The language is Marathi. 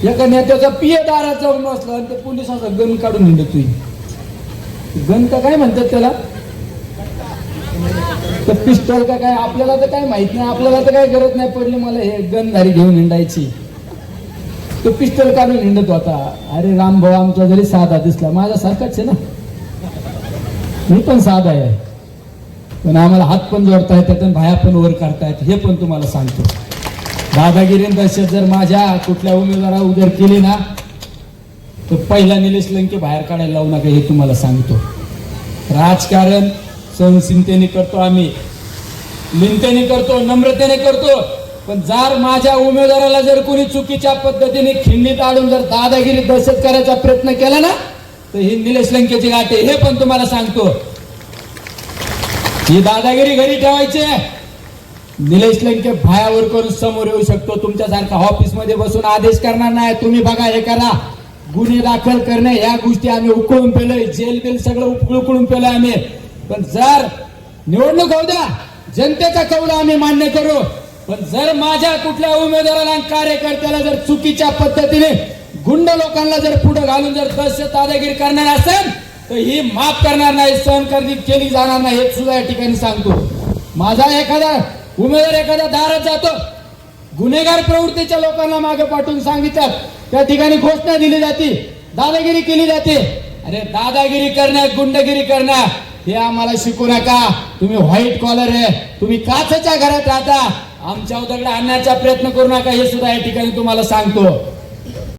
एका नेत्याचा पिये दारात जाऊन बसला आणि ते पोलिसाचा गन काढून हिंडतोय. गन का काय म्हणतात त्याला, तर पिस्टल का काय, आपल्याला तर काय माहित नाही. आपल्याला तर काय गरज नाही पडली मला हे गनधारी घेऊन हिंडायची. तो पिस्टल काढून हिंडत होता. अरे राम भाऊ आमचा जरी साधा दिसला, माझा सारखाच आहे ना, मी पण साधा आहे, पण आम्हाला हात पण जोडता येतात आणि भाया पण वर करतायत, हे पण तुम्हाला सांगतो. दादागिरी दहशत जर माझ्या कुठल्या उमेदवारा उदर केली ना, तर पहिला निलेश लंके बाहेर काढायला लावू नका, हे तुम्हाला सांगतो. राजकारण सहनशीलतेने करतो आम्ही, लिंतेने करतो, नम्रतेने करतो. पण जर माझ्या उमेदवाराला जर कोणी चुकीच्या पद्धतीने खिंडीत आणून जर दादागिरी दहशत करायचा प्रयत्न केला ना, तर ही निलेश लंकेची गाठ आहे, हे पण तुम्हाला सांगतो. ही दादागिरी घरी ठेवायची. निलेश लंके भायावर करून समोर येऊ शकतो. तुमच्यासारखा ऑफिस मध्ये बसून आदेश करणार नाही. तुम्ही बघा, हे करा, गुन्हे दाखल करणे या गोष्टी आम्ही उकळून पेलोय, जेल बिल सगळं उकळून पेलोय आम्ही. पण जर निवडणूक होऊ द्या, जनतेचा कौल आम्ही मान्य करू. पण जर माझ्या कुठल्या उमेदवाराला आणि कार्यकर्त्याला जर चुकीच्या पद्धतीने गुंड लोकांना जर पुढे घालून जर दहशत दादागिरी करणार असेल, तर ही माफ करणार नाही, सहन केली जाणार नाही, हे सुद्धा या ठिकाणी सांगतो. माझा एखादा उमेदवार एखाद्या दारात जातो, गुन्हेगार प्रवृत्तीच्या लोकांना मागे पाठवून सांगितलं, त्या ठिकाणी घोषणा दिली जाते, दादागिरी केली जाते. अरे दादागिरी करणार, गुंडगिरी करणार हे आम्हाला शिकू नका. तुम्ही व्हाईट कॉलर आहे, तुम्ही काचच्या घरात राहता, आमच्या दगड आणण्याचा प्रयत्न करू नका, हे सुद्धा या ठिकाणी तुम्हाला सांगतो.